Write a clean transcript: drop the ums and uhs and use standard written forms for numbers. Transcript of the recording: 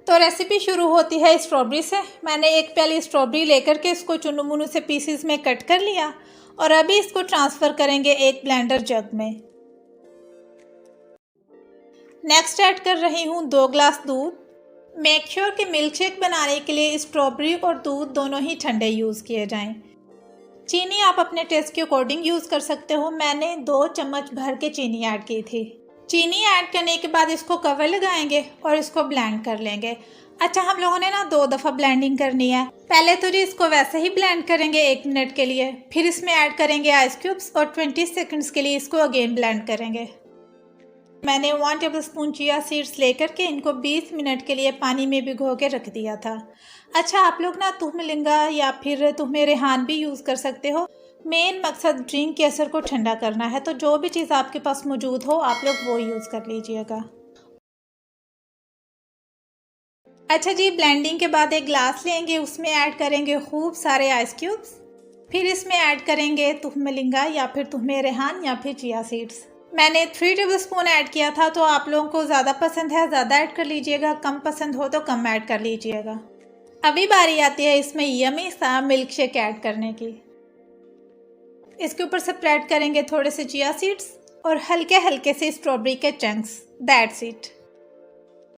तो रेसिपी शुरू होती है स्ट्रॉबेरी से। मैंने एक प्याली स्ट्रॉबेरी लेकर के इसको चुनु मुनु से पीसीज में कट कर लिया और अभी इसको ट्रांसफ़र करेंगे एक ब्लेंडर जग में। नेक्स्ट ऐड कर रही हूँ 2 ग्लास दूध। मेक श्योर कि मिल्क शेक बनाने के लिए स्ट्रॉबेरी और दूध दोनों ही ठंडे यूज़ किए जाएं। चीनी आप अपने टेस्ट के अकॉर्डिंग यूज़ कर सकते हो। मैंने 2 चम्मच भर के चीनी ऐड की थी। चीनी ऐड करने के बाद इसको कवर लगाएंगे और इसको ब्लेंड कर लेंगे। अच्छा, हम लोगों ने ना 2 दफ़ा ब्लेंडिंग करनी है। पहले तो जी इसको वैसे ही ब्लेंड करेंगे 1 मिनट के लिए, फिर इसमें ऐड करेंगे आइस क्यूब्स और 20 सेकंड्स के लिए इसको अगेन ब्लेंड करेंगे। मैंने 1 टेबलस्पून चिया सीड्स लेकर के इनको 20 मिनट के लिए पानी में भिगो के रख दिया था। अच्छा, आप लोग ना तुहम लिंगा या फिर तुहमे रेहान भी यूज़ कर सकते हो। मेन मकसद ड्रिंक के असर को ठंडा करना है, तो जो भी चीज़ आपके पास मौजूद हो आप लोग वो यूज़ कर लीजिएगा। अच्छा जी, ब्लेंडिंग के बाद एक ग्लास लेंगे, उसमें ऐड करेंगे खूब सारे आइस क्यूब्स। फिर इसमें ऐड करेंगे तुहमे लिंगा या फिर तुहमे रेहान या फिर चिया सीड्स। मैंने 3 टेबलस्पून ऐड किया था, तो आप लोगों को ज़्यादा पसंद है ज़्यादा ऐड कर लीजिएगा, कम पसंद हो तो कम ऐड कर लीजिएगा। अभी बारी आती है इसमें यम्मी सा मिल्क शेक ऐड करने की। इसके ऊपर स्प्रेड करेंगे थोड़े से चिया सीड्स और हल्के हल्के से स्ट्रॉबेरी के चंक्स। That's it.